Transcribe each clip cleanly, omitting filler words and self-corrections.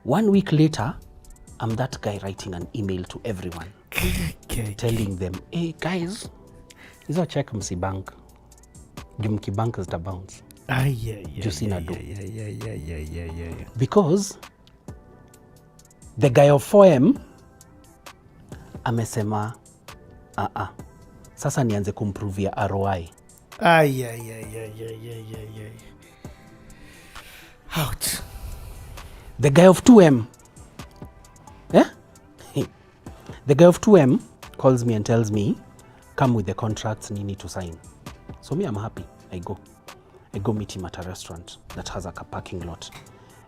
1 week later, I'm that guy writing an email to everyone telling them, hey guys, hizo check msibank. Juu mkibank zita bounce. Juu sina do. Because the guy of 4M amesema sasa nianze kumprovia ROI. Ouch. The guy of 2M the guy of 2M calls me and tells me, come with the contracts you need to sign. So me, I'm happy. I go meet him at a restaurant that has a parking lot.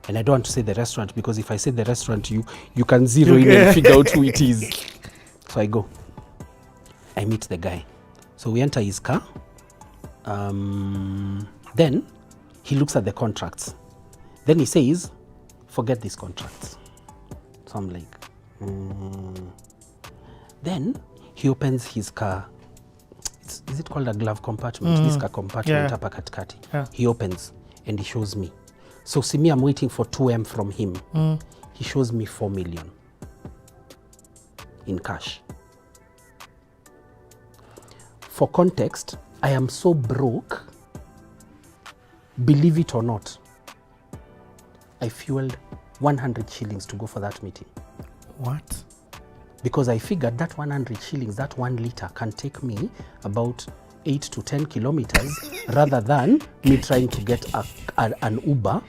And I don't want to say the restaurant because if I say the restaurant, you can zero in and figure out who it is. So I go. I meet the guy. So we enter his car. Then he looks at the contracts. Then he says, forget these contracts. So I'm like, Then he opens his car. Is it called a glove compartment? This car compartment hapa katikati. He opens and he shows me. So see me, I'm waiting for 2M from him. He shows me 4 million in cash. For context, I am so broke, believe it or not, I fueled 100 shillings to go for that meeting. What? Because I figured that 100 shillings, that 1 liter can take me about 8 to 10 kilometers rather than me trying to get an Uber.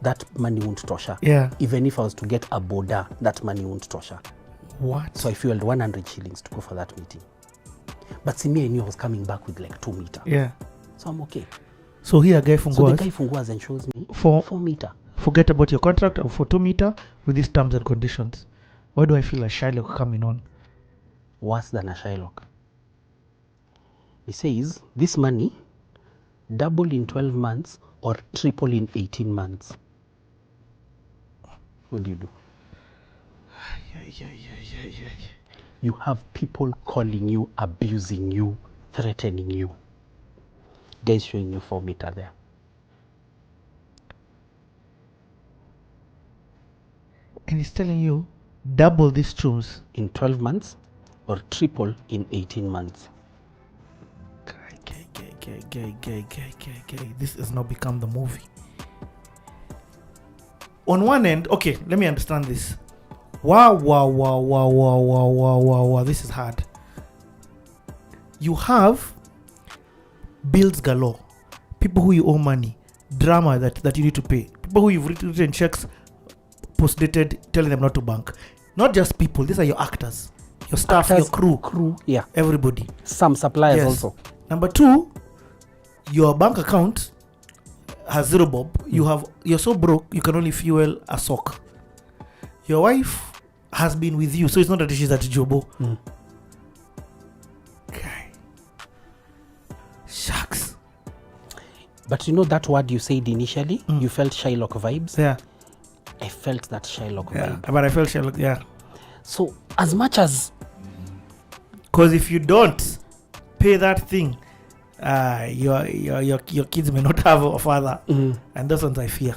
That money won't tosha. Yeah. Even if I was to get a boda, that money won't tosha. What? So I fueled 100 shillings to go for that meeting. But see, me, I knew I was coming back with like 2 meter. Yeah. So I'm okay. So here guy from So the guy from Guaz and shows me 4 meter. Forget about your contract for 2 meter with these terms and conditions. Why do I feel a Shylock coming on? Worse than a Shylock. He says, this money, double in 12 months or triple in 18 months. What do you do? You have people calling you, abusing you, threatening you. Guys showing you 4 meter there. And he's telling you, double these chums in 12 months or triple in 18 months. This has now become the movie. On one end, okay, let me understand this. Wow. This is hard. You have bills galore, people who you owe money, drama that you need to pay, people who you've written checks post-dated telling them not to bank. Not just people, these are your actors, your staff, your crew, yeah, everybody. Some suppliers also. Number 2, your bank account has 0 bob. You're so broke you can only fuel a sock. Your wife has been with you, so it's not that she's at Jobo. Okay. Shucks. But you know that word you said initially, you felt Shylock vibes. Yeah. I felt that Shylock vibe. But I felt Shylock, yeah. So as much as, because if you don't pay that thing, your kids may not have a father, and those ones I fear.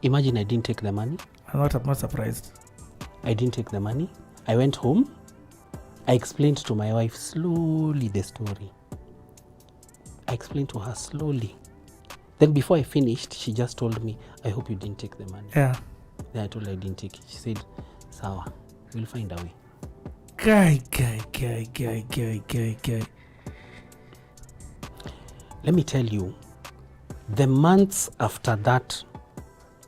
Imagine I didn't take the money. I'm not surprised. I didn't take the money. I went home. I explained to my wife slowly the story. I explained to her slowly. Then before I finished, she just told me, I hope you didn't take the money. Yeah. Then I told her I didn't take it. She said, sawa, we'll find a way. Guy. Let me tell you, the months after that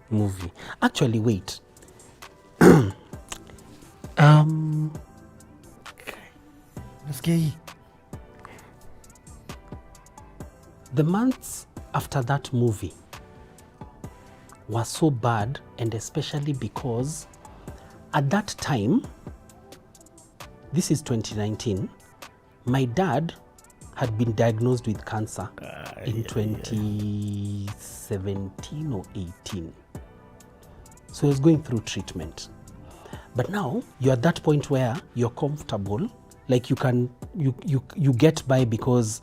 movie, actually wait. The months after that movie was so bad, and especially because at that time, this is 2019, my dad had been diagnosed with cancer in 2017 or 18. So he was going through treatment. But now you're at that point where you're comfortable, like you get by because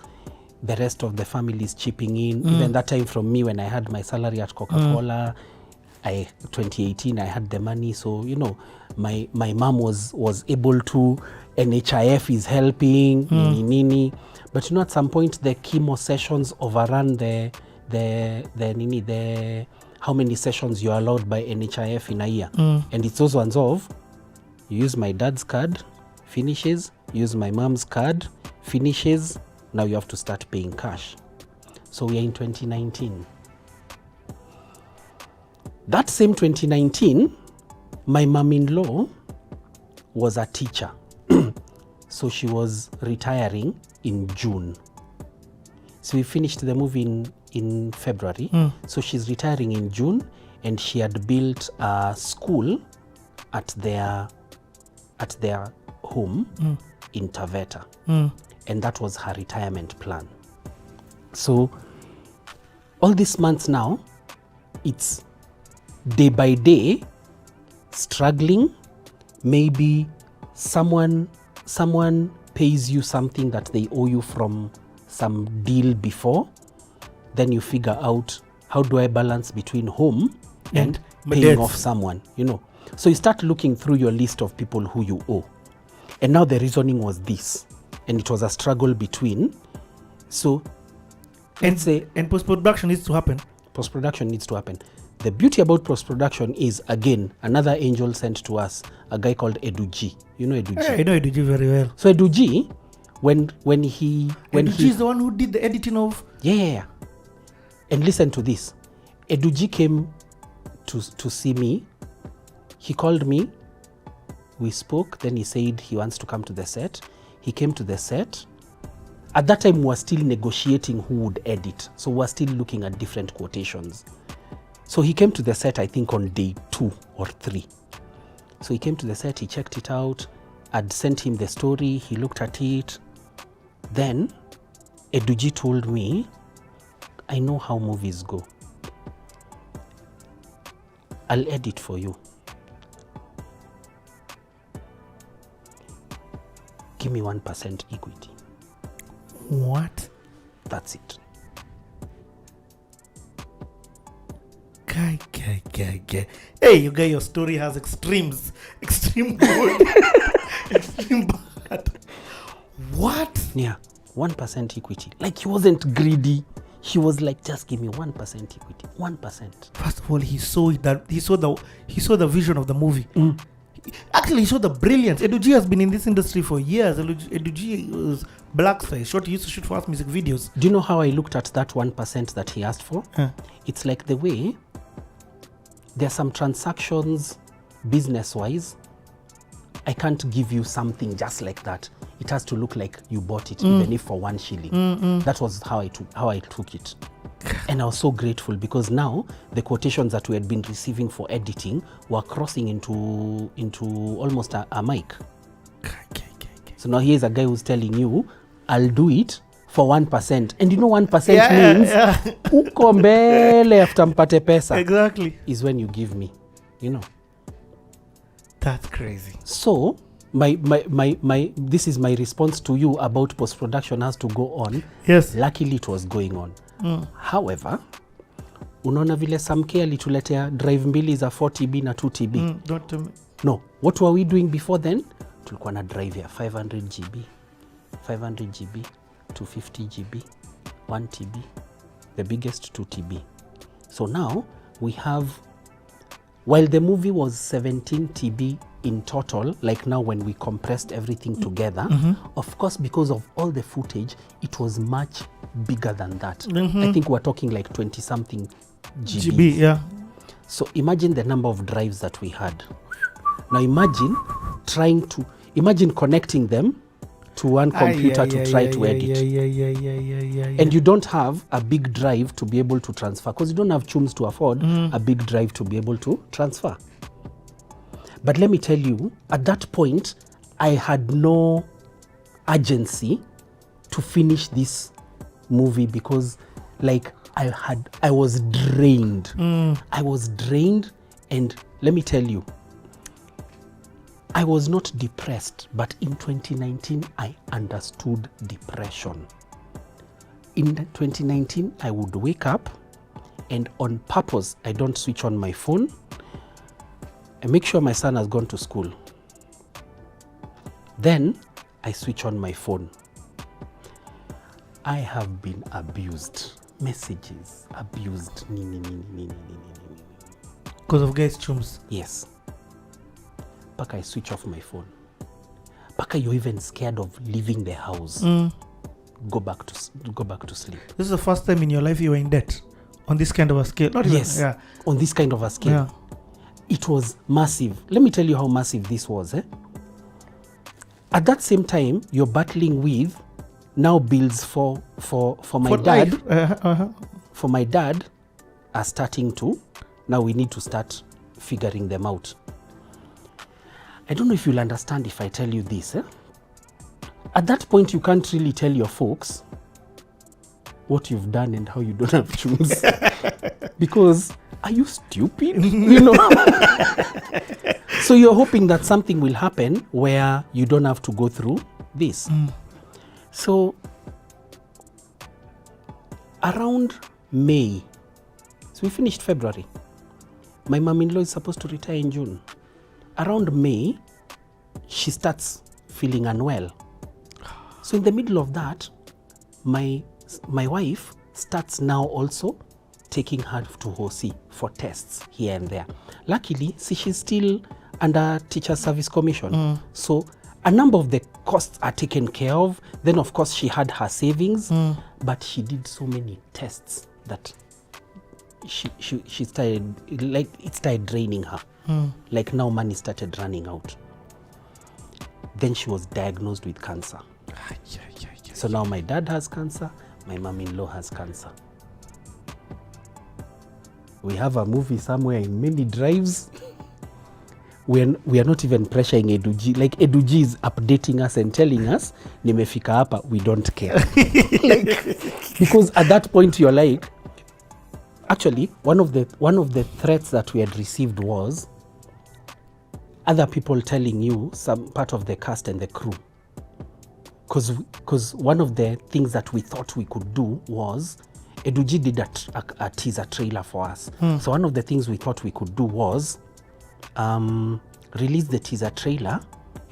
the rest of the family is chipping in. Even that time from me when I had my salary at Coca-Cola, 2018 I had the money, so you know my mom was able to, NHIF is helping, nini. But you know, at some point the chemo sessions overrun the how many sessions you're allowed by NHIF in a year. And it's those ones of, you use my dad's card, finishes, use my mom's card, finishes, now you have to start paying cash. So we are in 2019. That same 2019, my mom-in-law was a teacher. So she was retiring in June. So we finished the movie in February. So she's retiring in June, and she had built a school at their home in Taveta. And that was her retirement plan. So all these months now, it's day by day struggling. Maybe someone pays you something that they owe you from some deal before. Then you figure out, how do I balance between home and paying off someone, you know? So you start looking through your list of people who you owe. And now the reasoning was this, and it was a struggle between. So let's say, and post-production needs to happen. Post-production needs to happen. The beauty about post-production is, again, another angel sent to us, a guy called Edu G. You know Edu G? Yeah, I know Edu G very well. So Edu G, when he is the one who did the editing of... Yeah. And listen to this. Edu G came to see me. He called me. We spoke. Then he said he wants to come to the set. He came to the set. At that time, we were still negotiating who would edit. So we were still looking at different quotations. So he came to the set, I think, on day 2 or 3. So he came to the set, he checked it out. I'd sent him the story, he looked at it. Then Eduji told me, I know how movies go. I'll edit for you. Give me 1% equity. What? That's it. Guy. Hey, you guy, your story has extremes. Extreme good. Extreme bad. What? Yeah, 1% equity. Like, he wasn't greedy. He was like, just give me 1% equity. 1%. First of all, he saw the vision of the movie. Actually, he saw the brilliance. Edu G has been in this industry for years. Edu G was black star. He used to shoot fast music videos. Do you know how I looked at that 1% that he asked for? It's like the way there are some transactions, business-wise, I can't give you something just like that. It has to look like you bought it, even if for 1 shilling. That was how I took it. And I was so grateful, because now the quotations that we had been receiving for editing were crossing into almost a mic. So now here's a guy who's telling you, I'll do it for 1%. And you know 1% means uko mbele after mpate pesa. Exactly. Is when you give me, you know. That's crazy. So my this is my response to you about post-production has to go on. Yes. Luckily it was going on. However, unaona vile Samke alituletea drive mbili za 4TB na 2TB. Don't tell me. No, what were we doing before then? Tulikuwa na drive ya 500GB, 250GB, 1TB, the biggest 2TB. So now we have, while the movie was 17TB in total, like now when we compressed everything together, of course, because of all the footage, it was much bigger than that. I think we're talking like 20-something GB. Yeah. So imagine the number of drives that we had. Now imagine connecting them to one computer to try to edit. And you don't have a big drive to be able to transfer, because you don't have chums to afford a big drive to be able to transfer. But let me tell you, at that point, I had no urgency to finish this movie, because like I was drained. I was drained, and let me tell you, I was not depressed, but in 2019, I understood depression. In 2019, I would wake up and on purpose, I don't switch on my phone. I make sure my son has gone to school. Then I switch on my phone. I have been abused. Messages, abused. Because of guys' chums. Yes. Paka, I switch off my phone. Paka, you're even scared of leaving the house. Go back to sleep. This is the first time in your life you were in debt on this kind of a scale. Not even, yes, on this kind of a scale. Yeah. It was massive. Let me tell you how massive this was. At that same time, you're battling with now bills for my dad. For my dad are starting to, now we need to start figuring them out. I don't know if you'll understand if I tell you this. At that point, you can't really tell your folks what you've done and how you don't have choose. Because, are you stupid? You know? So you're hoping that something will happen where you don't have to go through this. So, around May, so we finished February. My mom-in-law is supposed to retire in June. Around May, she starts feeling unwell. So in the middle of that, my wife starts now also taking her to Hosi for tests here and there. Luckily, see, she's still under Teacher Service Commission. So a number of the costs are taken care of. Then, of course, she had her savings, but she did so many tests that she started, like, it started draining her. Like now money started running out. Then she was diagnosed with cancer. So now my dad has cancer, my mom-in-law has cancer. We have a movie somewhere in many drives. We are not even pressuring Eduji. Like Eduji is updating us and telling us, nimefika hapa, we don't care. Because at that point you're like, actually, one of the threats that we had received was other people telling you, some part of the cast and the crew. Because one of the things that we thought we could do was, Eduji did a teaser trailer for us. So one of the things we thought we could do was release the teaser trailer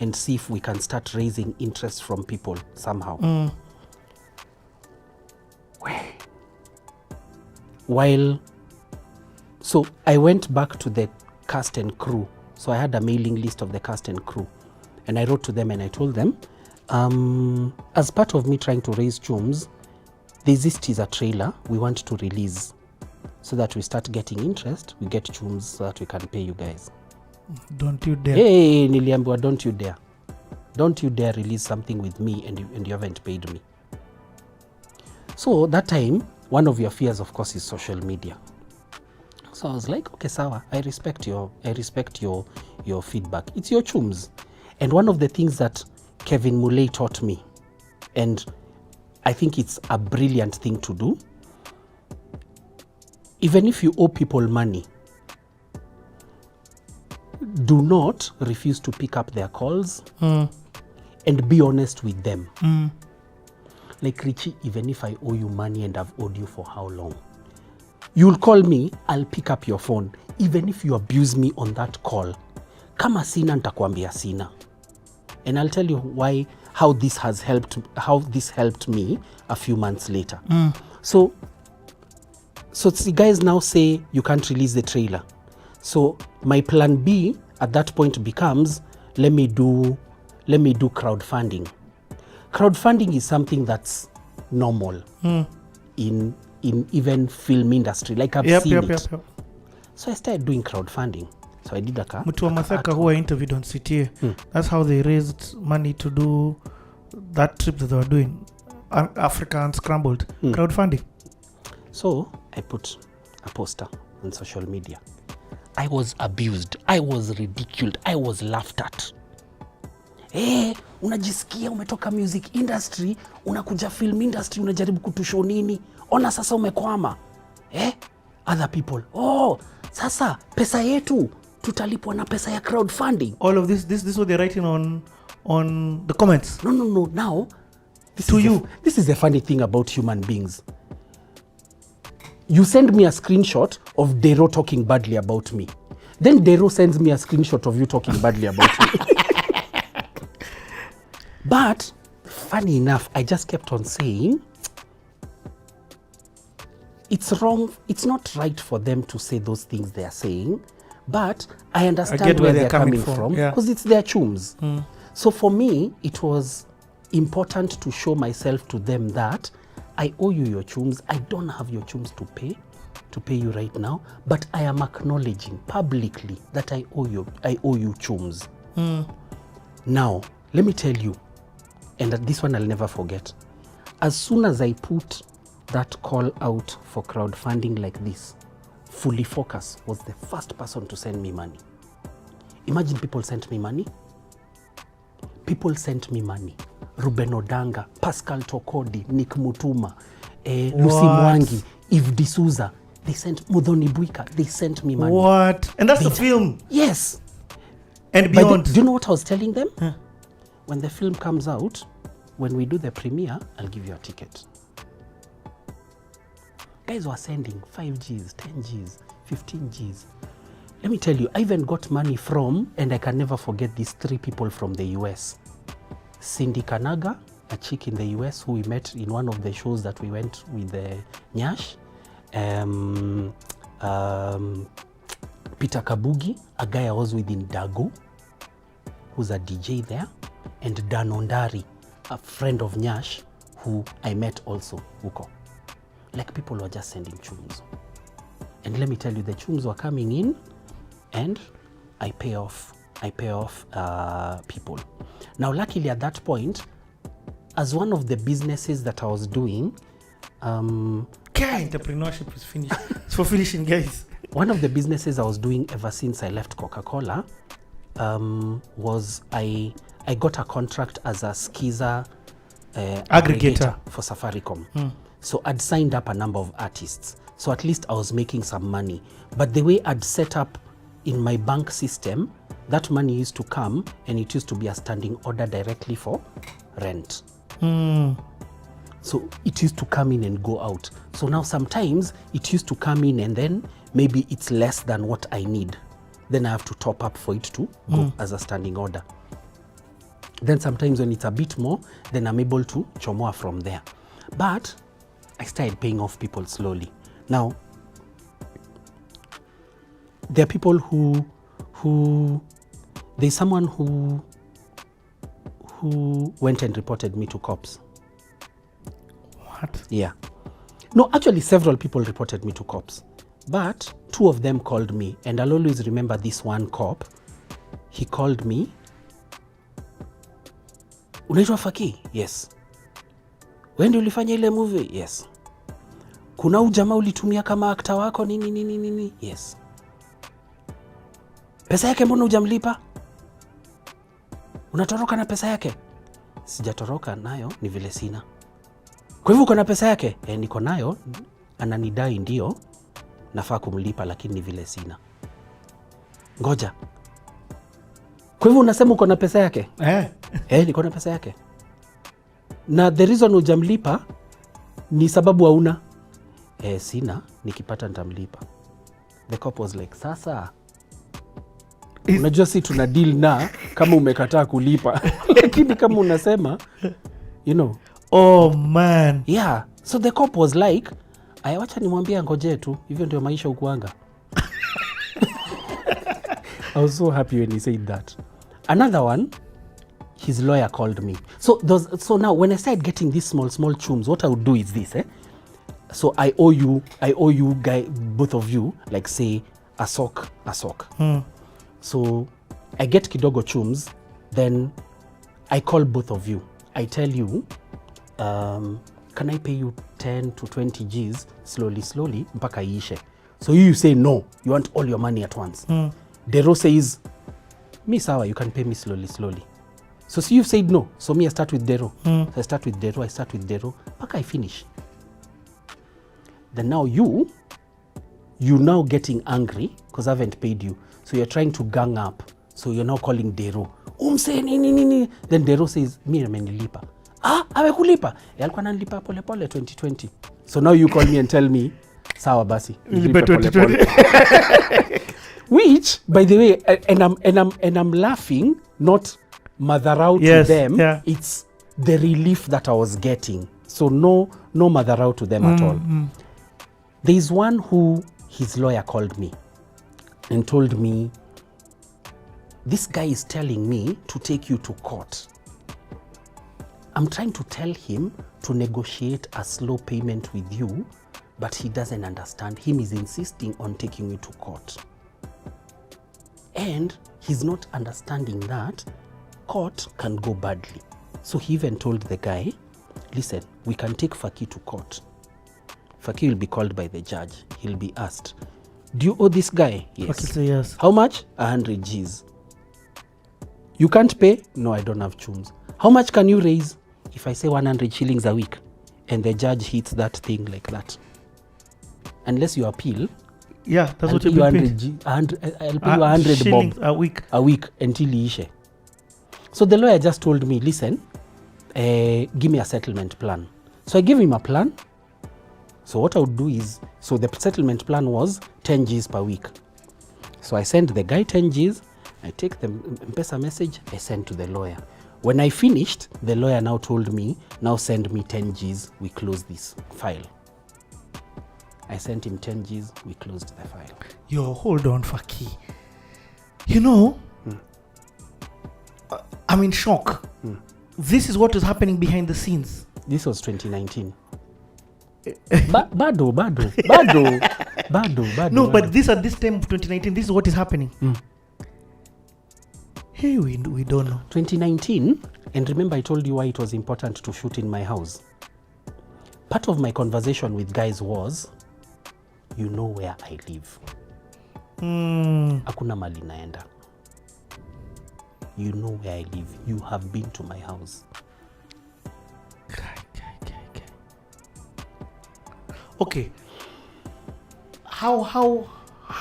and see if we can start raising interest from people somehow. So I went back to the cast and crew. So I had a mailing list of the cast and crew. And I wrote to them and I told them, as part of me trying to raise chums, there's this teaser trailer we want to release so that we start getting interest, we get chums so that we can pay you guys. Don't you dare. Hey, Niliambua, don't you dare. Don't you dare release something with me and you haven't paid me. So that time, one of your fears, of course, is social media. So I was like, okay, sawa, I respect your feedback. It's your chums. And one of the things that Kevin Muley taught me, and I think it's a brilliant thing to do, even if you owe people money, do not refuse to pick up their calls and be honest with them. Like, Richie, even if I owe you money and I've owed you for how long, you'll call me, I'll pick up your phone. Even if you abuse me on that call, kama sina nitakwambia sina. And I'll tell you how this helped me a few months later. So the guys now say you can't release the trailer. So my plan B at that point becomes, let me do crowdfunding. Crowdfunding is something that's normal in even film industry. Like I've seen it. So I started doing crowdfunding. So I did Mtu wa Masaka who I interviewed on CTA. That's how they raised money to do that trip that they were doing. Africa Unscrambled. Crowdfunding. So I put a poster on social media. I was abused. I was ridiculed. I was laughed at. Unajisikia umetoka music industry, unakuja film industry, unajaribu kutushow nini? Ona sasa umekwama. Other people, sasa pesa yetu tutalipwa na pesa ya crowdfunding. All of this is what they're writing on the comments. No. Now, this is the funny thing about human beings. you send me a screenshot of Dero talking badly about me. Then Dero sends me a screenshot of you talking badly about me. But funny enough, I just kept on saying, it's wrong, it's not right for them to say those things they are saying, but I understand where they're coming from because it's their chums. So for me, it was important to show myself to them that I owe you your chums. I don't have your chums to pay you right now, but I am acknowledging publicly that I owe you chums. Now, let me tell you, and this one I'll never forget. As soon as I put that call out for crowdfunding like this, Fully Focus was the first person to send me money. Imagine people sent me money. People sent me money. Ruben Odanga, Pascal Tokodi, Nick Mutuma, Lucy Mwangi, Eve D'Souza. They sent Mudhoni Buika. They sent me money. What? And that's the film? Yes. And beyond. Do you know what I was telling them? When the film comes out, when we do the premiere, I'll give you a ticket. Guys were sending 5 Gs, 10 Gs, 15 Gs. Let me tell you, I even got money from, and I can never forget these 3 people from the US. Cindy Kanaga, a chick in the US who we met in one of the shows that we went with Nyash. Peter Kabugi, a guy I was with in Dago, who's a DJ there. And Dan Ondari, a friend of Nyash, who I met also, huko. Like, people were just sending chums. And let me tell you, the chums were coming in, and I pay off people. Now, luckily at that point, as one of the businesses that I was doing, entrepreneurship is finished. It's for finishing, guys. One of the businesses I was doing ever since I left Coca-Cola was I got a contract as a Skiza aggregator for Safaricom. So I'd signed up a number of artists. So at least I was making some money. But the way I'd set up in my bank system, that money used to come and it used to be a standing order directly for rent. So it used to come in and go out. So now sometimes it used to come in and then maybe it's less than what I need. Then I have to top up for it to go as a standing order. Then sometimes when it's a bit more, then I'm able to chomoa from there. But I started paying off people slowly. Now, there are people there's someone who went and reported me to cops. What? Yeah. No, actually several people reported me to cops. But 2 of them called me, and I'll always remember this one cop. He called me. Unaitwa Fakii? Yes. Wewe ndio ulifanya ile movie? Yes. Kuna ujamaa ulitumia kama actor wako nini? Yes. Pesa yake mbona hujamlipa? Unatoroka na pesa yake? Sijatoroka nayo, ni vile sina. Kwa hivyo uko na pesa yake? Niko nayo, ananidai ndio. Nafaa kumlipa lakini ni vile sina. Ngoja. Kwa hivyo unasema uko na pesa yake? Niko na pesa yake. Na the reason hujamlipa ni sababu hauna? Sina, nikipata nitamlipa. The cop was like, sasa unajua si tuna deal na kama umekataa kulipa. Lakini kama unasema, you know. Oh man. Yeah. So the cop was like, wacha nimwambie ngoje tu, hivyo ndio maisha ukuanga. I was so happy when he said that. Another one, his lawyer called me. So now when I started getting these small chums, what I would do is this. So I owe you guys, both of you, like say a sock. So I get kidogo chums, then I call both of you. I tell you, can I pay you 10 to 20 Gs slowly mpaka iishe? So you say no, you want all your money at once. Dero says, me sawa, you can pay me slowly. So see, you've said no. So me, I start with Dero. So I start with Dero mpaka I finish. Then now you now getting angry because I haven't paid you. So you're trying to gang up. So you're now calling Dero. Umse nini. Then Dero says, mi amenilipa. Amekulipa? Alikuwa ananilipa pole 2020. So now you call me and tell me, sawa basi Nilipe nilipe pole 20. pole. Which by the way, and I'm laughing, not madharau Yes, to them. yeah. It's the relief that I was getting. So no madharau to them at all. There's one who his lawyer called me and told me, this guy is telling me to take you to court. I'm trying to tell him to negotiate a slow payment with you, but he doesn't understand. Him is insisting on taking you to court. And he's not understanding that court can go badly. So he even told the guy, listen, we can take Fakii to court. Fakii will be called by the judge. He'll be asked, do you owe this guy? Yes. Fakii say yes. How much? 100 Gs. You can't pay? No, I don't have chums. How much can you raise? If I say 100 shillings a week and the judge hits that thing like that, unless you appeal, Yeah, that's I'll what pay you've you been 100 G, 100, I'll pay you 100 shillings bob a week. a week until iishe. So the lawyer just told me, listen, give me a settlement plan. So I gave him a plan. So what I would do is, so the settlement plan was 10 Gs per week. So I send the guy 10 Gs, I take the M-Pesa message, I send to the lawyer. When I finished, the lawyer now told me, now send me 10 Gs, we close this file. I sent him 10 Gs, we closed the file. Yo, hold on, Fakii. You know, I'm in shock. This is what is happening behind the scenes. This was 2019. Bado. No, but this at this time of 2019, this is what is happening. Hey, we don't know. 2019, and remember I told you why it was important to shoot in my house. Part of my conversation with guys was, you know where I live. Hakuna mali naenda. You know where I live. You have been to my house. Okay. How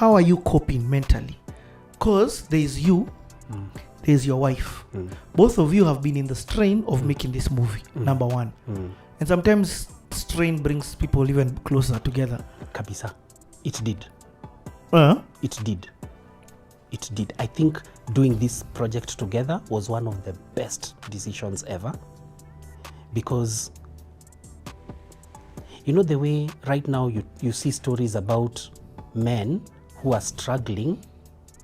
are you coping mentally? Because there is you, there is your wife. Both of you have been in the strain of making this movie, number one. And sometimes strain brings people even closer together. Kabisa. It did. It did. It did. I think doing this project together was one of the best decisions ever. Because, you know, the way right now you see stories about men who are struggling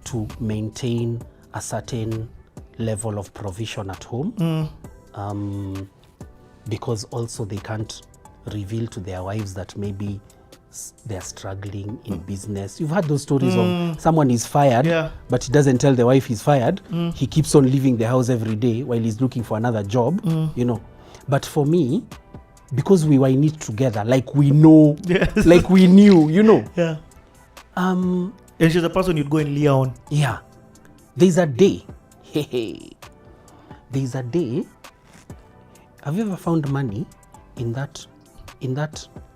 to maintain a certain level of provision at home, because also they can't reveal to their wives that maybe they're struggling in business. You've heard those stories of someone is fired, but he doesn't tell the wife he's fired. He keeps on leaving the house every day while he's looking for another job, you know. But for me, because we were in it together, like we know, like we knew, you know. Yeah. And she's the person you'd go and lay on. Yeah. There's a day. There's a day. Have you ever found money in that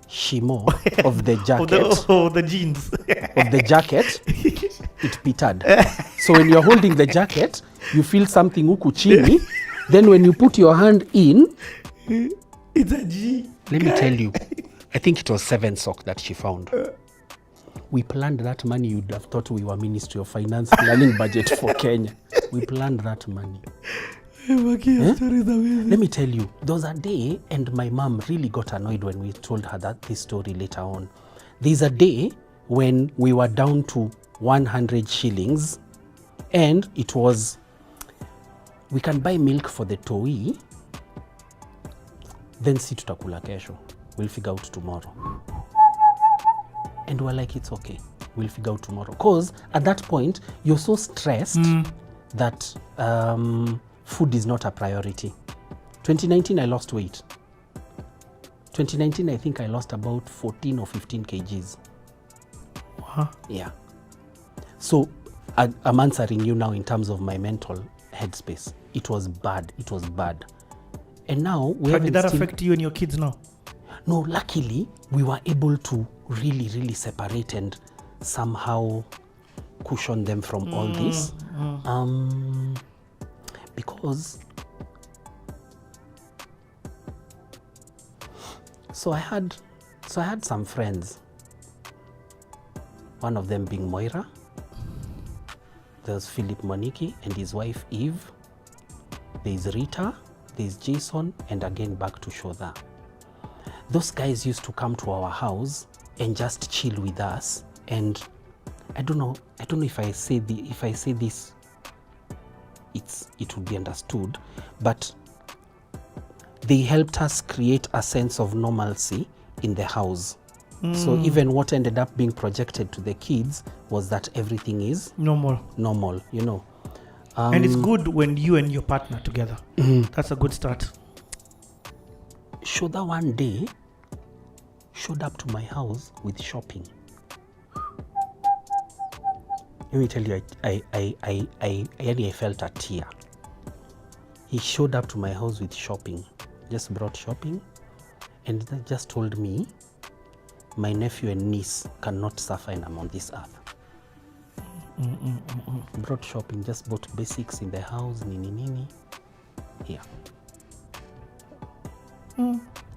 shimo of the jacket? The jeans. Of the jacket, it pitted. So when you're holding the jacket, you feel something huku chini. Then when you put your hand in, it's a G. Let me tell you, I think it was 7 sock that she found. We planned that money. You'd have thought we were Ministry of Finance planning budget for Kenya. We planned that money. Let me tell you, there was a day, and my mom really got annoyed when we told her this story later on. There's a day when we were down to 100 shillings, and it was, we can buy milk for the toi, then si tutakula kesho. We'll figure out tomorrow. And we're like, it's okay. We'll figure out tomorrow. Because at that point, you're so stressed that food is not a priority. 2019, I lost weight. 2019, I think I lost about 14 or 15 kgs. Wow. Yeah. So I'm answering you now in terms of my mental headspace. It was bad. It was bad. And now we Did that affect you and your kids now? No, luckily we were able to really separate and somehow cushion them from all this. Because I had some friends one of them being Moira. There's Philip Moniki and his wife Eve. There's Rita, there's Jason, and again back to Shodha. Those guys used to come to our house and just chill with us. And I don't know if I say this, it would be understood, but they helped us create a sense of normalcy in the house. So even what ended up being projected to the kids was that everything is normal, you know. And it's good when you and your partner together. That's a good start. Shodha one day showed up to my house with shopping. Let me tell you, I felt a tear. He showed up to my house with shopping, just brought shopping, and then just told me, my nephew and niece cannot suffer and I'm on this earth. Brought shopping, just bought basics in the house, nini. Here.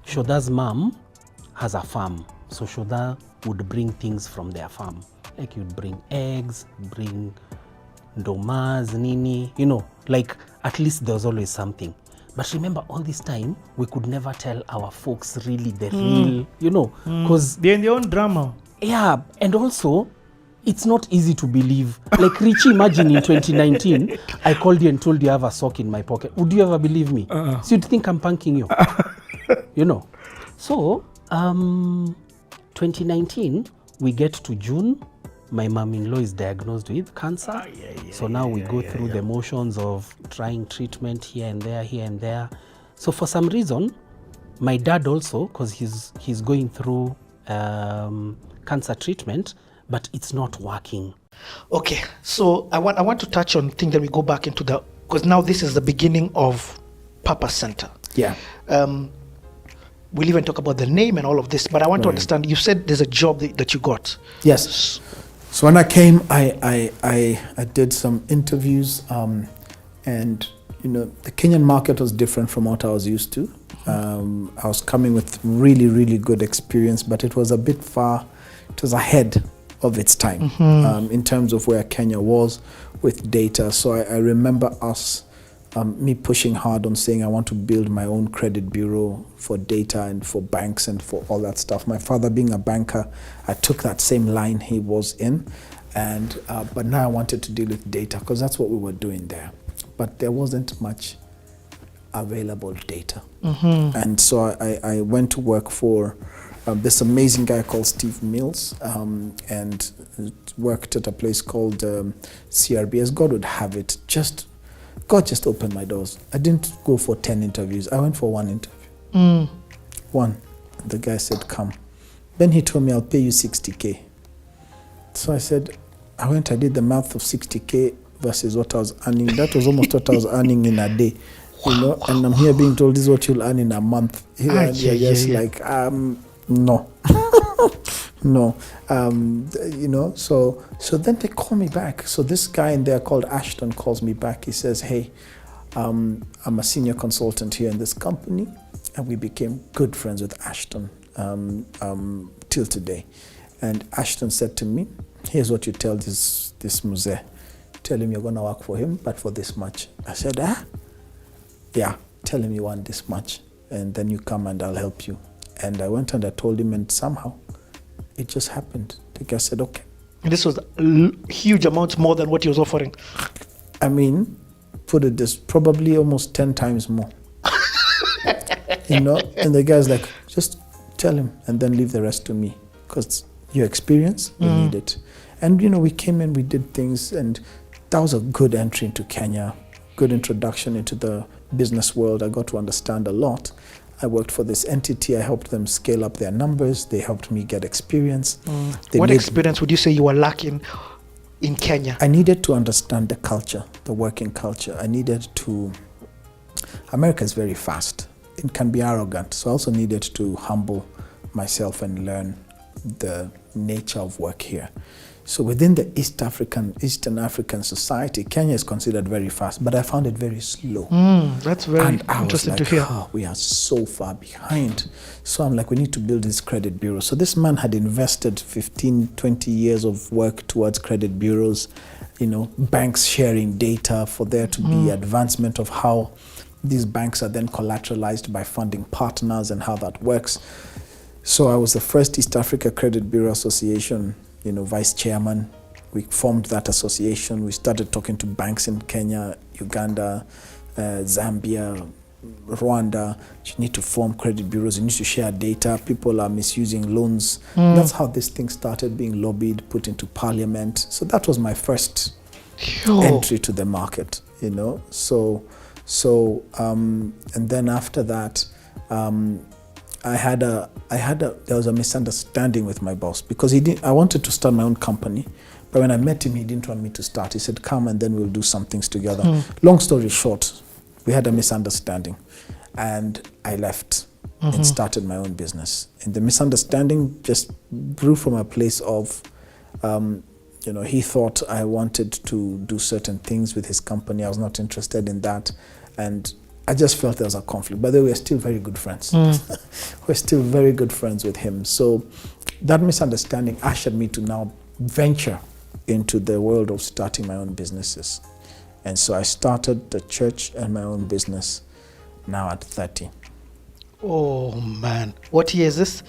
Shodha's mom has a farm, so Shodha would bring things from their farm. Like you'd bring eggs, bring ndomas, nini, you know, like at least there was always something. But remember, all this time, we could never tell our folks really the real, you know, because they're in their own drama. Yeah, and also, it's not easy to believe. Like Richie, imagine in 2019, I called you and told you I have a sock in my pocket. Would you ever believe me? So you'd think I'm punking you, you know. So, 2019, we get to June. My mom-in-law is diagnosed with cancer. So now we go through the motions of trying treatment here and there. So for some reason, my dad also, because he's going through cancer treatment, but it's not working. Okay, so I want to touch on things that we go back into because now this is the beginning of Papa Center. Yeah. We'll even talk about the name and all of this, but I want to understand, you said there's a job that you got. Yes. So when I came, I did some interviews, and you know, the Kenyan market was different from what I was used to. I was coming with really, really good experience, but it was a bit far. It was ahead of its time in terms of where Kenya was with data. So I remember me pushing hard on saying I want to build my own credit bureau for data and for banks and for all that stuff. My father being a banker, I took that same line he was in, and but now I wanted to deal with data because that's what we were doing there. But there wasn't much available data. And so I went to work for this amazing guy called Steve Mills, and worked at a place called CRBS. God would have it. God just opened my doors. I didn't go for 10 interviews. I went for one interview. One. The guy said, come. Then he told me, I'll pay you 60K. So I said, I did the math of 60K versus what I was earning. That was almost what I was earning in a day. You know, and I'm here being told this is what you'll earn in a month. Like, no. No. You know, so then they call me back. So this guy in there called Ashton calls me back. He says, hey, I'm a senior consultant here in this company. And we became good friends with Ashton till today. And Ashton said to me, here's what you tell this Muse. Tell him you're going to work for him, but for this much. I said, yeah, tell him you want this much. And then you come and I'll help you. And I went and I told him, and somehow it just happened. The guy said, okay. And this was huge amounts more than what he was offering. I mean, put it this, probably almost 10 times more. You know, and the guy's like, just tell him and then leave the rest to me. Because your experience, you need it. And, you know, we came in, we did things, and that was a good entry into Kenya, good introduction into the business world. I got to understand a lot. I worked for this entity. I helped them scale up their numbers. They helped me get experience. What experience would you say you were lacking in Kenya? I needed to understand the culture, the working culture. America is very fast. It can be arrogant. So I also needed to humble myself and learn the nature of work here. So within the Eastern African society, Kenya is considered very fast, but I found it very slow. That's very And I was interesting like, to hear. we are so far behind. So I'm like, we need to build this credit bureau. So this man had invested 15, 20 years of work towards credit bureaus, banks sharing data for there to be advancement of how these banks are then collateralized by funding partners and how that works. So I was the first East Africa Credit Bureau Association, vice chairman. We formed that association. We started talking to banks in Kenya, Uganda, Zambia, Rwanda. You need to form credit bureaus. You need to share data. People are misusing loans. That's how this thing started being lobbied, put into parliament. So that was my first entry to the market, So, and then after that, there was a misunderstanding with my boss because I wanted to start my own company, but when I met him, he didn't want me to start. He said, come and then we'll do some things together. Long story short, we had a misunderstanding and I left and started my own business. And the misunderstanding just grew from a place of, he thought I wanted to do certain things with his company. I was not interested in that. And I just felt there was a conflict, but they were still very good friends. We're still very good friends with him. So that misunderstanding ushered me to now venture into the world of starting my own businesses. And so I started the church and my own business now at 30. Oh man, what year is this?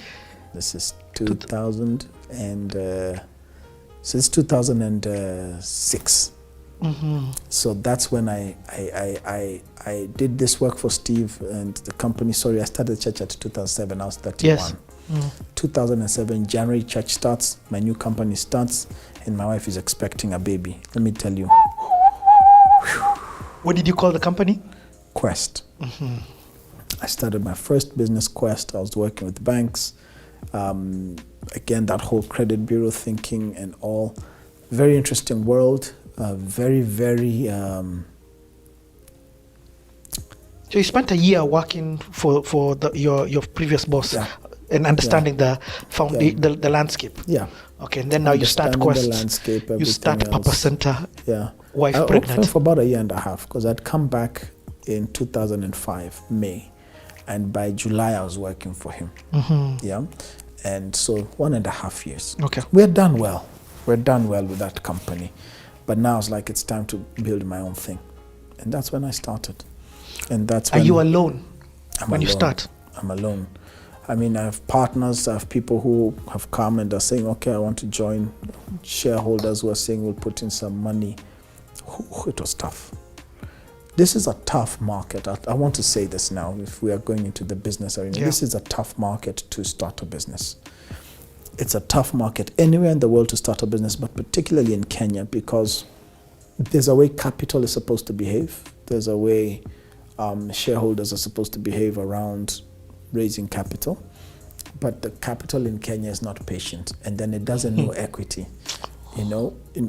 This is 2000 and since 2006. So that's when I did this work for Steve and the company. Sorry, I started the church at 2007. I was 31. Yes. 2007, January, church starts. My new company starts, and my wife is expecting a baby. Let me tell you. What did you call the company? Quest. I started my first business, Quest. I was working with banks. Again, that whole credit bureau thinking and all. Very interesting world. Very, very... So you spent a year working for your previous boss and understanding the landscape. Yeah. Okay, and then now you start Quest. The landscape, you start else. Papa Center. Yeah. Wife I pregnant. for about a year and a half because I'd come back in 2005, May. And by July, I was working for him. Yeah. And so 1.5 years. Okay. We're done well. We're done well with that company. But now it's like it's time to build my own thing. And that's when I started. And that's when... Are you alone when alone. You start? I'm alone. I mean, I have partners, I have people who have come and are saying, okay, I want to join. Shareholders who are saying we'll put in some money. It was tough. This is a tough market. I want to say this now, if we are going into the business arena. Yeah. This is a tough market to start a business. It's a tough market anywhere in the world to start a business, but particularly in Kenya, because there's a way capital is supposed to behave. There's a way shareholders are supposed to behave around raising capital. But the capital in Kenya is not patient, and then it doesn't know equity. In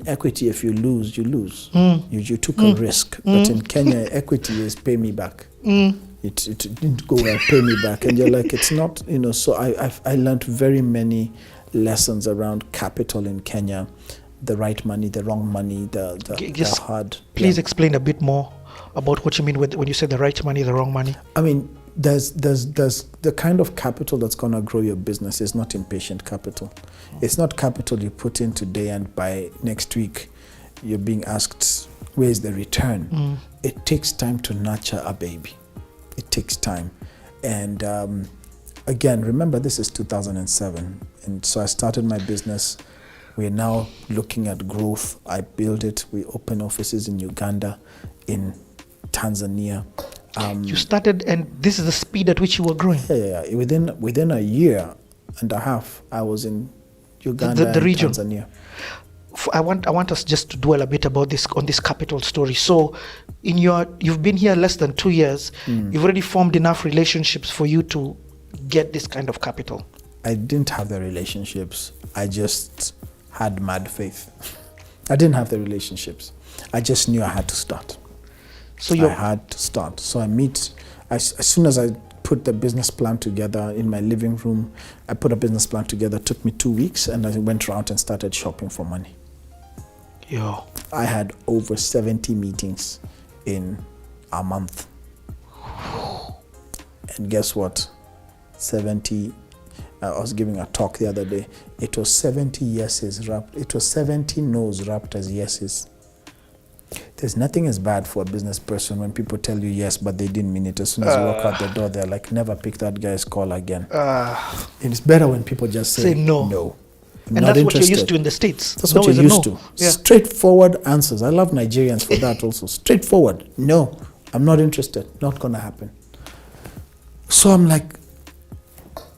equity, if you lose, you lose. You took a risk. But in Kenya, equity is pay me back. It didn't go well, pay me back. And you're like, it's not, so I learned very many lessons around capital in Kenya, the right money, the wrong money, the hard. Please explain a bit more about what you mean when you say the right money, the wrong money. I mean, there's the kind of capital that's going to grow your business is not impatient capital. It's not capital you put in today and by next week you're being asked, where's the return? It takes time to nurture a baby. It takes time. And again, remember this is 2007. And so I started my business. We're now looking at growth. I built it. We open offices in Uganda, in Tanzania. You started, and this is the speed at which you were growing. Yeah. Within a year and a half, I was in Uganda the and region. Tanzania. I want us just to dwell a bit about this capital story. So, you've been here less than 2 years. You've already formed enough relationships for you to get this kind of capital. I didn't have the relationships. I just had mad faith. I didn't have the relationships. I just knew I had to start. I had to start. So as soon as I put the business plan together in my living room, I put a business plan together. It took me 2 weeks, and I went around and started shopping for money. Yeah. I had over 70 meetings in a month. And guess what? 70, I was giving a talk the other day. It was 70 yeses wrapped. It was 70 no's wrapped as yeses. There's nothing as bad for a business person when people tell you yes, but they didn't mean it. As soon as you walk out the door, they're like, never pick that guy's call again. And it's better when people just say no. No. I'm and not that's interested. what you're used to in the States. That's No what is you're a used no. to. Yeah. Straightforward answers. I love Nigerians for that also. Straightforward. No, I'm not interested. Not going to happen. So I'm like,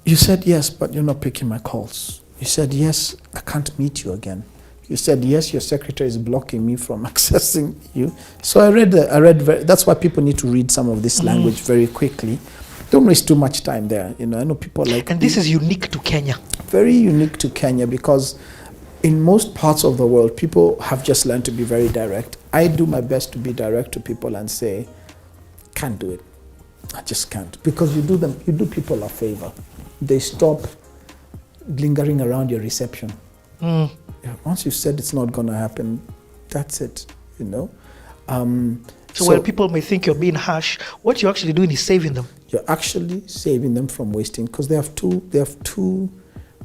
you said yes, but you're not picking my calls. You said yes, I can't meet you again. You said yes, your secretary is blocking me from accessing you. So I read that's why people need to read some of this language very quickly. Don't waste too much time there. I know people like... And this is unique to Kenya. Very unique to Kenya, because in most parts of the world, people have just learned to be very direct. I do my best to be direct to people and say, can't do it. I just can't. Because you do people a favor. They stop lingering around your reception. Yeah, once you said it's not going to happen, that's it, So while people may think you're being harsh, what you're actually doing is saving them. You're actually saving them from wasting, because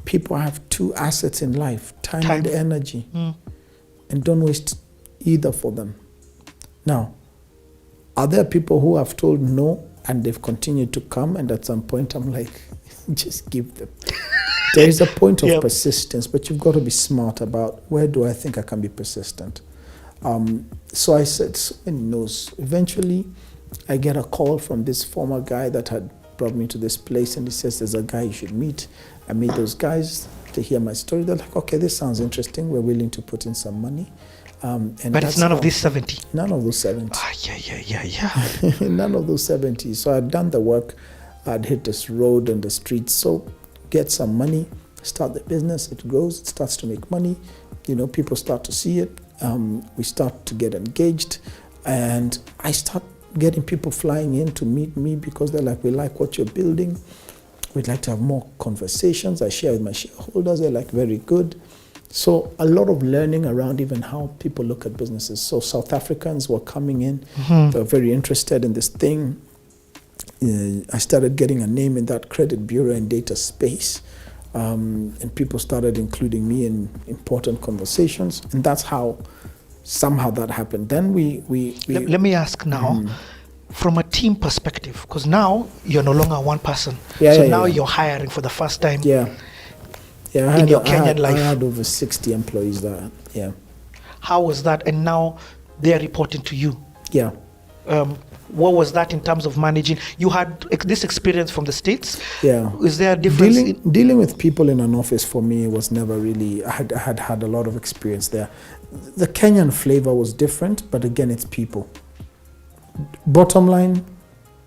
people have two assets in life, time. And energy. And don't waste either for them. Now, are there people who have told no and they've continued to come, and at some point I'm like, just give them. There is a point of persistence, but you've got to be smart about where do I think I can be persistent. So I said so many no's. Eventually, I get a call from this former guy that had brought me to this place, and he says, there's a guy you should meet. I meet those guys to hear my story. They're like, okay, this sounds interesting. We're willing to put in some money. But it's none of these 70. None of those 70. Yeah. None of those 70. So I'd done the work. I'd hit this road and the streets. So get some money, start the business. It grows. It starts to make money. People start to see it. We start to get engaged. And I start getting people flying in to meet me because they're like, we like what you're building. We'd like to have more conversations. I share with my shareholders. They're like, very good. So a lot of learning around even how people look at businesses. So South Africans were coming in. They were very interested in this thing. I started getting a name in that credit bureau and data space. And people started including me in important conversations. And that's how somehow that happened. Then Let me ask now, from a team perspective, because now you're no longer one person. Now you're hiring for the first time. In your Kenyan life. I had over 60 employees there. Yeah. How was that? And now they're reporting to you. Yeah. What was that in terms of managing? You had this experience from the States. Yeah. Is there a difference? Dealing with people in an office for me was never really, I had a lot of experience there. The Kenyan flavor was different, but again, it's people. Bottom line,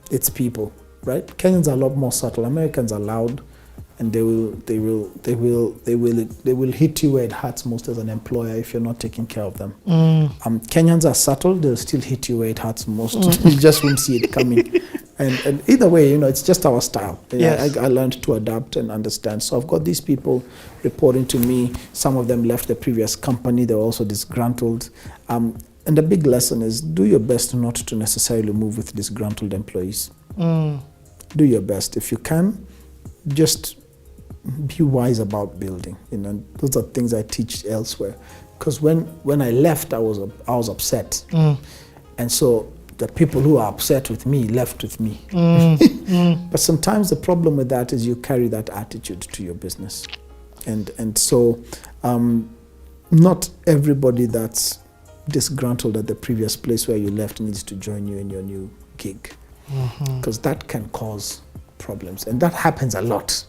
it's people, right? Kenyans are a lot more subtle. Americans are loud, and they will hit you where it hurts most as an employer if you're not taking care of them. Kenyans are subtle. They'll still hit you where it hurts most. You just won't see it coming. And either way, it's just our style. Yes. I learned to adapt and understand. So I've got these people reporting to me. Some of them left the previous company. They were also disgruntled. And the big lesson is do your best not to necessarily move with disgruntled employees. Do your best. If you can, just be wise about building. Those are things I teach elsewhere. Because when I left, I was upset. And so the people who are upset with me left with me. But sometimes the problem with that is you carry that attitude to your business. And so not everybody that's disgruntled at the previous place where you left needs to join you in your new gig. Because that can cause problems. And that happens a lot.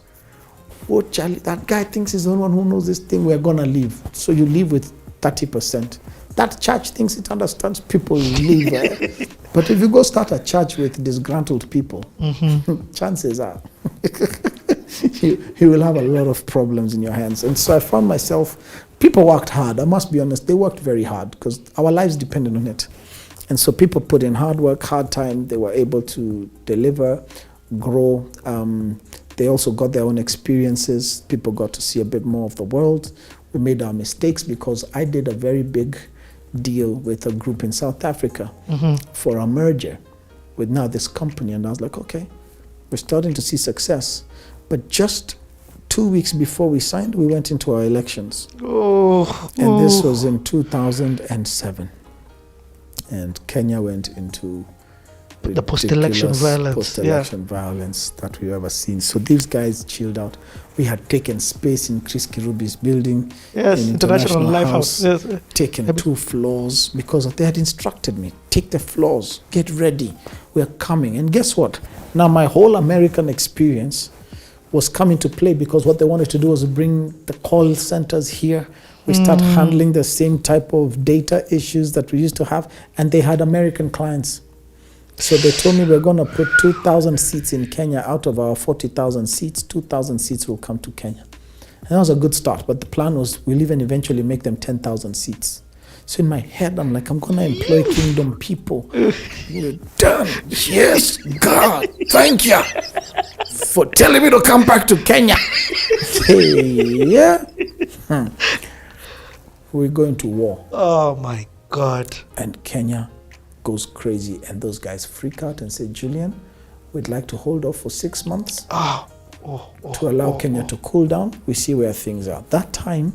Oh, Charlie, that guy thinks he's the only one who knows this thing, we're going to leave. So you leave with 30%. That church thinks it understands people leave. But if you go start a church with disgruntled people, chances are you will have a lot of problems in your hands. And so I found myself, people worked hard. I must be honest, they worked very hard because our lives depended on it. And so people put in hard work, hard time. They were able to deliver, grow. They also got their own experiences. People got to see a bit more of the world. We made our mistakes because I did a very big deal with a group in South Africa for a merger with now this company. And I was like, okay, we're starting to see success. But just 2 weeks before we signed, we went into our elections. And this was in 2007. And Kenya went into the post-election violence. Post-election violence that we've ever seen. So these guys chilled out. We had taken space in Chris Kirubi's building. Yes, in International Life House. Yes. Taken 2 floors because they had instructed me, take the floors, get ready. We're coming. And guess what? Now my whole American experience was coming to play because what they wanted to do was bring the call centers here. We start handling the same type of data issues that we used to have. And they had American clients. So they told me we're going to put 2,000 seats in Kenya. Out of our 40,000 seats, 2,000 seats will come to Kenya. And that was a good start. But the plan was we'll even eventually make them 10,000 seats. So in my head, I'm like, I'm going to employ kingdom people. We're done. Yes, God, thank you for telling me to come back to Kenya. Yeah. We're going to war. Oh, my God. And Kenya goes crazy, and those guys freak out and say, Julian, we'd like to hold off for 6 months to allow Kenya to cool down. We see where things are. That time,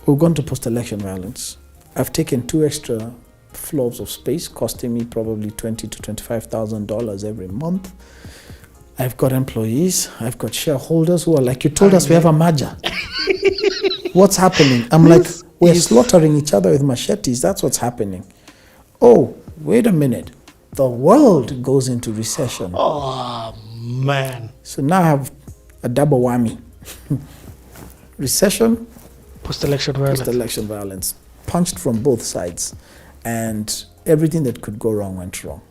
we're going to post-election violence. I've taken 2 extra floors of space, costing me probably $20,000 to $25,000 every month. I've got employees. I've got shareholders who are like, you told us we have a merger. What's happening? I'm like, we're slaughtering each other with machetes. That's what's happening. Oh, wait a minute. The world goes into recession. Oh, man. So now I have a double whammy. Recession, Post-election violence. post-election violence, punched from both sides. And everything that could go wrong went wrong.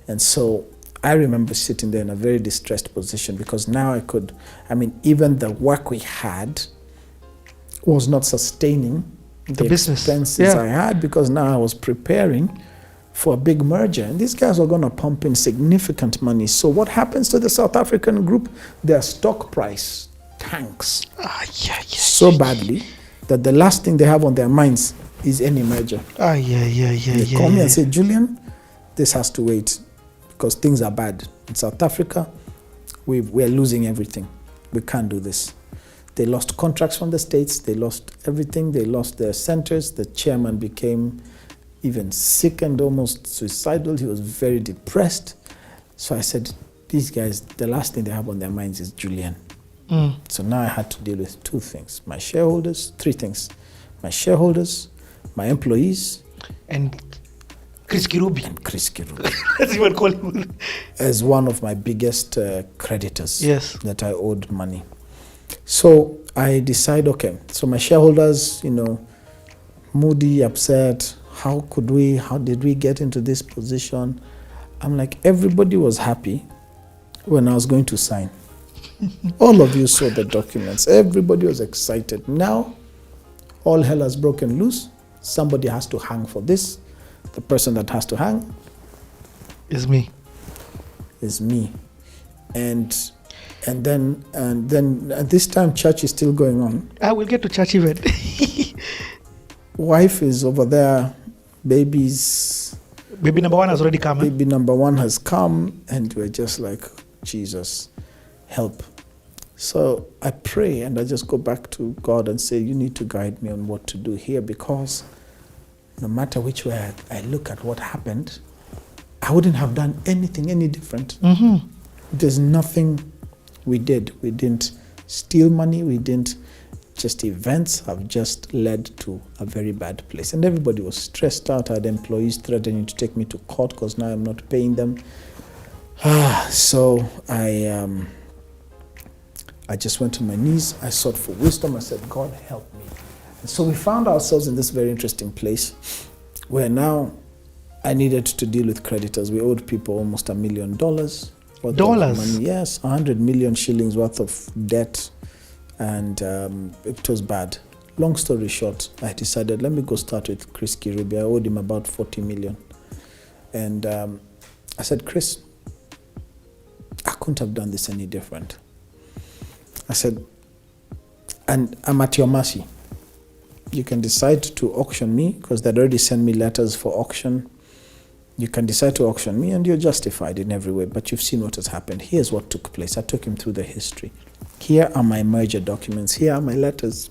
And so I remember sitting there in a very distressed position because now even the work we had was not sustaining the business expenses I had, because now I was preparing for a big merger. And these guys are going to pump in significant money. So what happens to the South African group? Their stock price tanks so badly that the last thing they have on their minds is any merger. They call me and say, Julian, this has to wait because things are bad. In South Africa, we're losing everything. We can't do this. They lost contracts from the States. They lost everything. They lost their centers. The chairman became even sick and almost suicidal. He was very depressed. So I said, these guys, the last thing they have on their minds is Julian. So now I had to deal with 2 things. My shareholders, 3 things. My shareholders, my employees, and Chris Kirubi. That's what call him. As one of my biggest creditors that I owed money. So I decide, okay, so my shareholders, moody, upset. How did we get into this position? I'm like, everybody was happy when I was going to sign. All of you saw the documents. Everybody was excited. Now, all hell has broken loose. Somebody has to hang for this. The person that has to hang is me. And then at this time, church is still going on. I will get to church event. Wife is over there. Baby number 1 has already come. Baby number 1 has come, and we're just like, Jesus, help. So I pray and I just go back to God and say, you need to guide me on what to do here, because no matter which way I look at what happened, I wouldn't have done anything any different. There's nothing we did. We didn't steal money. We didn't. Just events have just led to a very bad place. And everybody was stressed out. I had employees threatening to take me to court because now I'm not paying them. So I just went on my knees. I sought for wisdom. I said, God, help me. And so we found ourselves in this very interesting place where now I needed to deal with creditors. We owed people almost $1 million. Dollars? Yes, 100 million shillings worth of debt. And it was bad. Long story short, I decided, let me go start with Chris Kirubi. I owed him about 40 million. And I said, Chris, I couldn't have done this any different. I said, and I'm at your mercy. You can decide to auction me because they'd already sent me letters for auction. You can decide to auction me and you're justified in every way, but you've seen what has happened. Here's what took place. I took him through the history. Here are my merger documents. Here are my letters.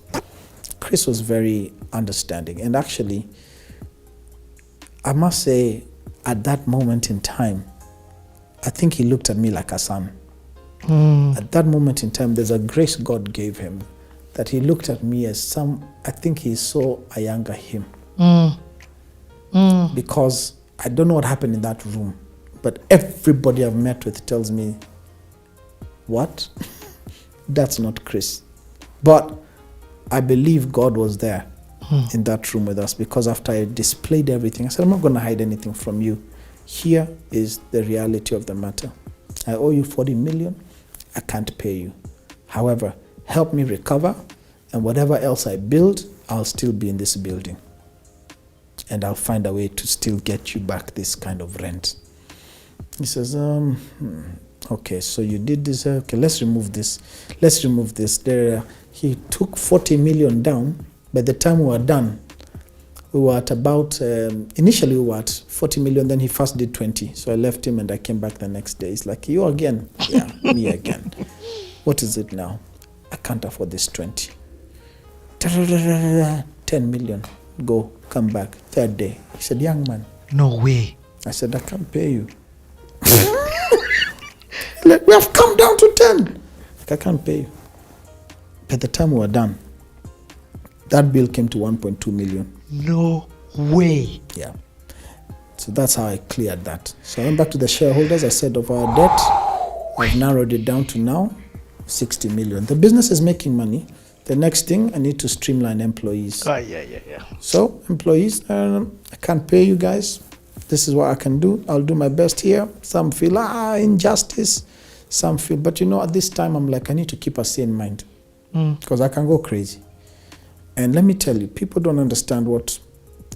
Chris was very understanding. And actually, I must say, at that moment in time, I think he looked at me like a son. At that moment in time, there's a grace God gave him that he looked at me as I think he saw a younger him. Because I don't know what happened in that room, but everybody I've met with tells me, what? That's not Chris. But I believe God was there in that room with us, because after I displayed everything, I said, I'm not going to hide anything from you. Here is the reality of the matter. I owe you 40 million. I can't pay you. However, help me recover, and whatever else I build, I'll still be in this building. And I'll find a way to still get you back this kind of rent. He says, okay, so you did this. Okay, let's remove this. Let's remove this. There, he took 40 million down. By the time we were done, we were at about, initially we were at 40 million, then he first did 20. So I left him and I came back the next day. He's like, you again? Yeah, me again. What is it now? I can't afford this 20. 10 million. Go, come back. Third day. He said, young man. No way. I said, I can't pay you. Like, we have come down to 10. I can't pay you. By the time we were done, that bill came to 1.2 million. No way. Yeah. So that's how I cleared that. So I went back to the shareholders. I said, of our debt, I've narrowed it down to now 60 million. The business is making money. The next thing, I need to streamline employees. Yeah. So employees, I can't pay you guys. This is what I can do. I'll do my best here. Some feel, injustice. Some feel, but at this time, I'm like, I need to keep a sane mind because I can go crazy. And let me tell you, people don't understand what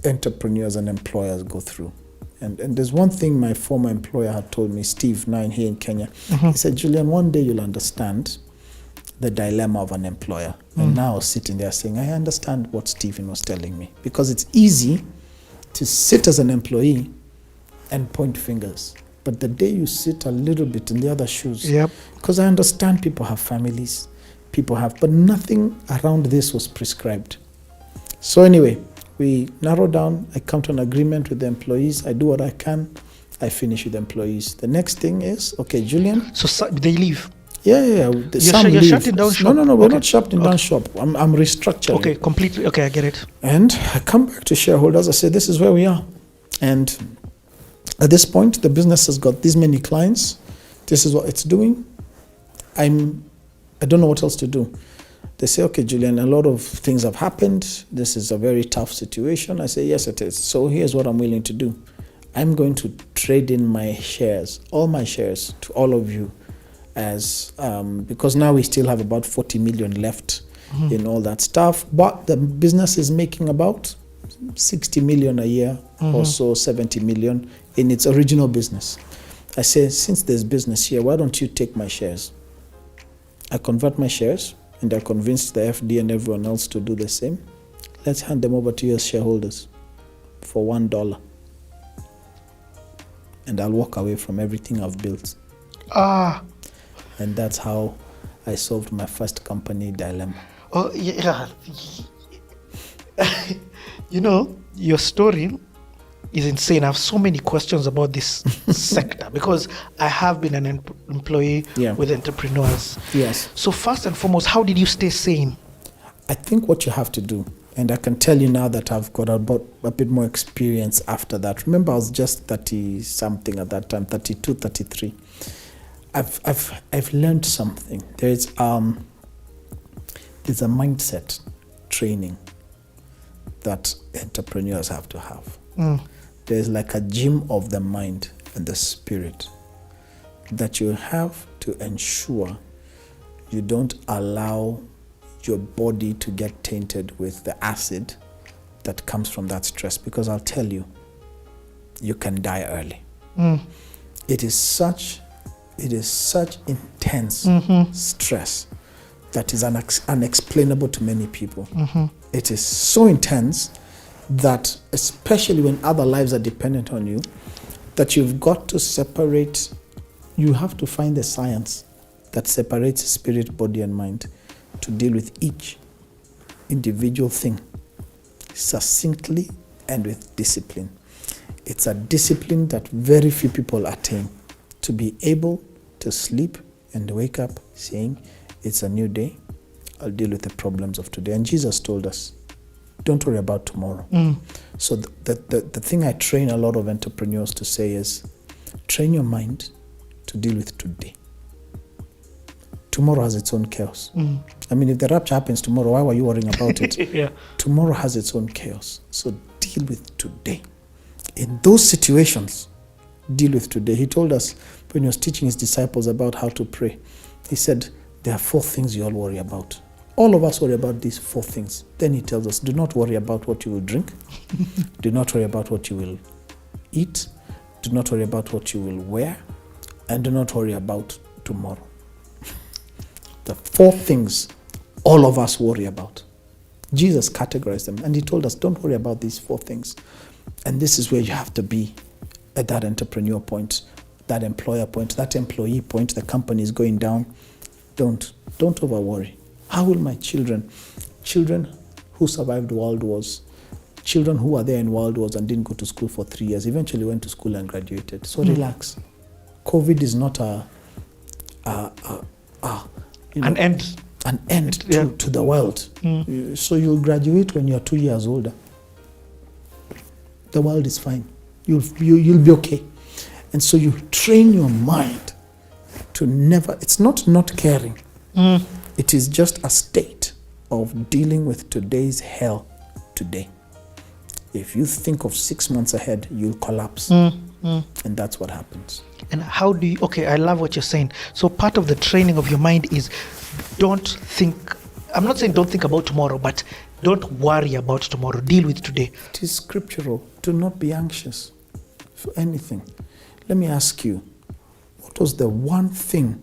entrepreneurs and employers go through. And there's one thing my former employer had told me, Steve, now here in Kenya. He said, Julian, one day you'll understand the dilemma of an employer. And now I was sitting there saying, I understand what Stephen was telling me. Because it's easy to sit as an employee and point fingers. But the day you sit a little bit in the other shoes, because I understand people have families, but nothing around this was prescribed. So anyway, we narrow down, I come to an agreement with the employees, I do what I can, I finish with the employees. The next thing is, okay, Julian. So they leave? Yeah. You're shutting down shop? No, we're not shutting down shop. I'm restructuring. Okay, completely. Okay, I get it. And I come back to shareholders, I say, this is where we are. And at this point, the business has got this many clients. This is what it's doing. I don't know what else to do. They say, okay, Julian, a lot of things have happened. This is a very tough situation. I say, yes, it is. So here's what I'm willing to do. I'm going to trade in my shares, all my shares, to all of you, as because now we still have about 40 million left in all that stuff. But the business is making about 60 million a year or so, 70 million in its original business. I say, since there's business here, why don't you take my shares? I convert my shares, and I convinced the FD and everyone else to do the same. Let's hand them over to you as shareholders for $1. And I'll walk away from everything I've built. And that's how I solved my first company dilemma. Oh, yeah. Your story is insane. I have so many questions about this sector because I have been an employee with entrepreneurs. Yes. So first and foremost, how did you stay sane? I think what you have to do, and I can tell you now that I've got a bit more experience after that. Remember, I was just 30-something at that time, 32, 33. I've learned something. There's a mindset training that entrepreneurs have to have. There's like a gym of the mind and the spirit that you have to ensure you don't allow your body to get tainted with the acid that comes from that stress. Because I'll tell you, you can die early. It is such intense stress that is unexplainable to many people. It is so intense that, especially when other lives are dependent on you, that you've got to separate. You have to find the science that separates spirit, body, and mind to deal with each individual thing succinctly and with discipline. It's a discipline that very few people attain, to be able to sleep and wake up saying, it's a new day, I'll deal with the problems of today. And Jesus told us, don't worry about tomorrow. So the thing I train a lot of entrepreneurs to say is, train your mind to deal with today. Tomorrow has its own chaos. I mean, if the rapture happens tomorrow, why were you worrying about it? Yeah. Tomorrow has its own chaos. So deal with today. In those situations, deal with today. He told us when he was teaching his disciples about how to pray, he said, there are 4 things you all worry about. All of us worry about these 4 things. Then he tells us, do not worry about what you will drink. Do not worry about what you will eat. Do not worry about what you will wear. And do not worry about tomorrow. The 4 things all of us worry about. Jesus categorized them, and he told us, don't worry about these 4 things. And this is where you have to be at that entrepreneur point, that employer point, that employee point. The company is going down. Don't over worry. How will my children who survived world wars, children who were there in world wars and didn't go to school for 3 years, eventually went to school and graduated. So relax. COVID is not An end. To the world. So you'll graduate when you're 2 years older. The world is fine. You'll be okay. And so you train your mind to never, it's not caring. It is just a state of dealing with today's hell today. If you think of 6 months ahead, you'll collapse. And that's what happens. And how do you, okay, I love what you're saying. So part of the training of your mind is don't think, I'm not saying don't think about tomorrow, but don't worry about tomorrow. Deal with today. It is scriptural. Do not be anxious for anything. Let me ask you, what was the one thing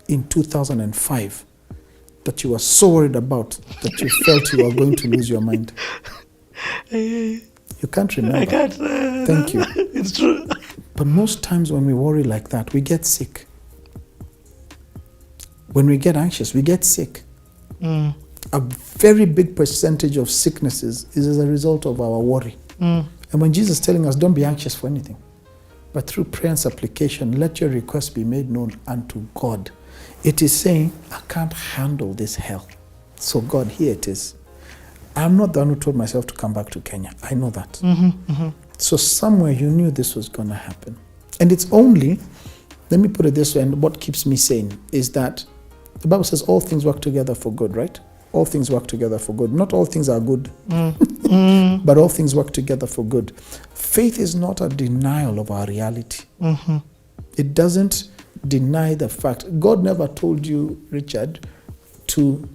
in 2005 that you were so worried about that you felt you were going to lose your mind? You can't remember. I can't. Thank you. It's true. But most times when we worry like that, we get sick. When we get anxious, we get sick. A very big percentage of sicknesses is as a result of our worry. And when Jesus is telling us, don't be anxious for anything, but through prayer and supplication, let your requests be made known unto God. It is saying, I can't handle this hell. So God, here it is. I'm not the one who told myself to come back to Kenya. I know that. So somewhere you knew this was going to happen. And it's only, let me put it this way, and what keeps me sane is that the Bible says all things work together for good, right? All things work together for good. Not all things are good, but all things work together for good. Faith is not a denial of our reality. It doesn't deny the fact. God never told you, Richard, to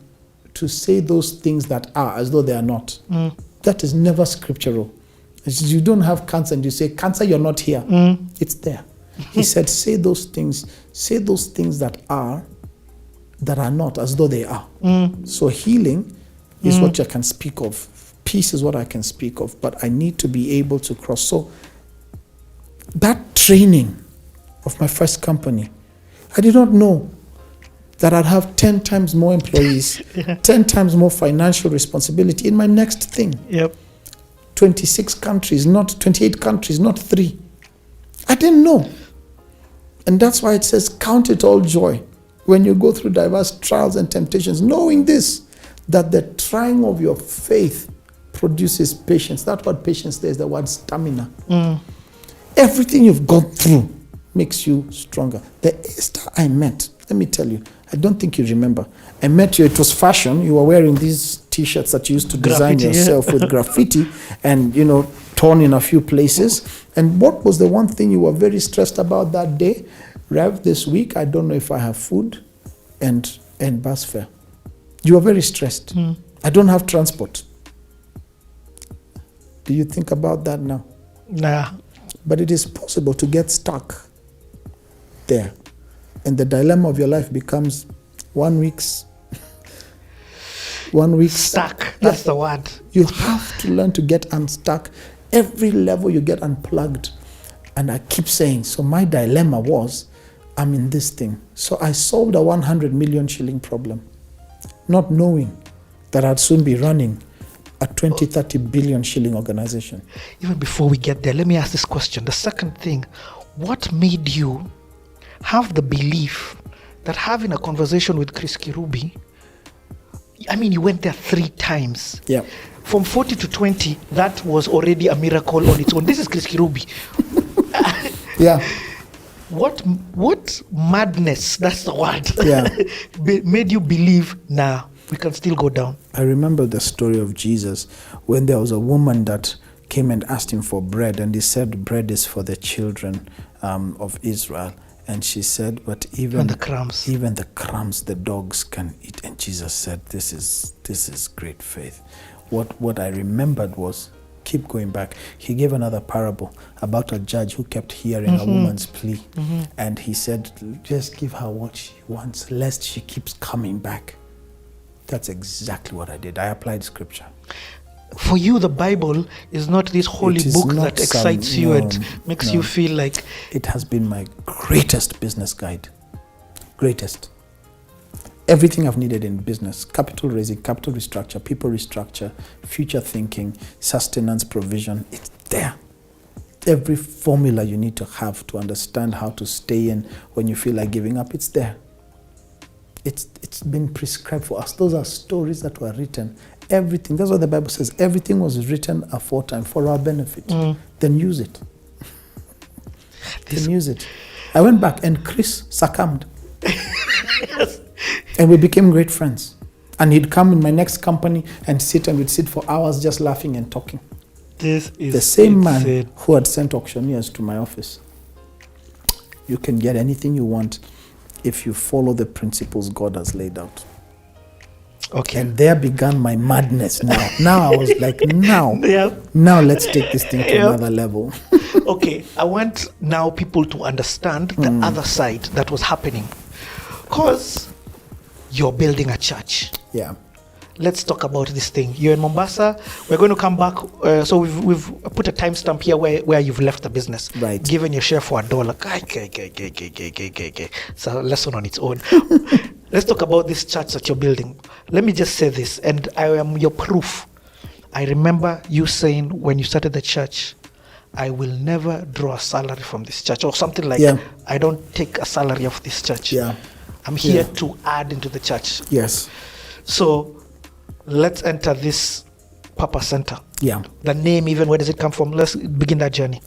say those things that are as though they are not. That is never scriptural. You don't have cancer and you say, cancer, you're not here. It's there. He said, say those things that are not as though they are. So healing is what I can speak of. Peace is what I can speak of, but I need to be able to cross. So that training of my first company, I did not know that I'd have 10 times more employees, 10 times more financial responsibility in my next thing. 26 countries, not 28 countries, not 3. I didn't know. And that's why it says, count it all joy when you go through diverse trials and temptations, knowing this, that the trying of your faith produces patience. That word patience there is the word stamina. Everything you've gone through makes you stronger. The Esther I met, let me tell you, I don't think you remember. I met you, it was fashion. You were wearing these t-shirts that you used to design yourself with graffiti and, torn in a few places. And what was the one thing you were very stressed about that day? Rev, this week, I don't know if I have food and bus fare. You were very stressed. I don't have transport. Do you think about that now? Nah. But it is possible to get stuck there. And the dilemma of your life becomes 1 week's 1 week. Stuck. That's the word. You have to learn to get unstuck. Every level you get unplugged. And I keep saying, so my dilemma was, I'm in this thing. So I solved a 100 million shilling problem, not knowing that I'd soon be running a 20, 30 billion shilling organization. Even before we get there, let me ask this question. The second thing, what made you have the belief that having a conversation with Chris Kirubi, I mean, you went there 3 times. Yeah. From 40 to 20, that was already a miracle on its own. This is Chris Kirubi. Yeah. What madness, that's the word, Yeah. made you believe, nah, we can still go down? I remember the story of Jesus when there was a woman that came and asked him for bread, and he said, bread is for the children of Israel. And she said, but even the crumbs, the dogs can eat. And Jesus said, this is great faith. What I remembered was, keep going back. He gave another parable about a judge who kept hearing a woman's plea. And he said, just give her what she wants, lest she keeps coming back. That's exactly what I did. I applied scripture. For you, the Bible is not this holy book that excites you and makes you feel like... It has been my greatest business guide. Greatest. Everything I've needed in business: capital raising, capital restructure, people restructure, future thinking, sustenance, provision. It's there. Every formula you need to have to understand how to stay in when you feel like giving up, it's there. It's been prescribed for us. Those are stories that were written. Everything. That's what the Bible says. Everything was written aforetime for our benefit. Then use it. Then use it. I went back and Chris succumbed. And we became great friends. And he'd come in my next company and we'd sit for hours just laughing and talking. This is the same insane. Man who had sent auctioneers to my office. You can get anything you want if you follow the principles God has laid out. Okay. And there began my madness now. Now I was like, now let's take this thing to another level. Okay, I want now people to understand the other side that was happening. Because you're building a church. Yeah. Let's talk about this thing. You're in Mombasa. We're going to come back. So we've put a timestamp here where you've left the business. Right. Given your share for $1. Okay. It's a lesson on its own. Let's talk about this church that you're building. Let me just say this, and I am your proof. I remember you saying when you started the church, I will never draw a salary from this church, or something like, I don't take a salary of this church. Yeah. I'm here to add into the church. Yes. So let's enter this Papa Center. Yeah. The name, even, where does it come from? Let's begin that journey.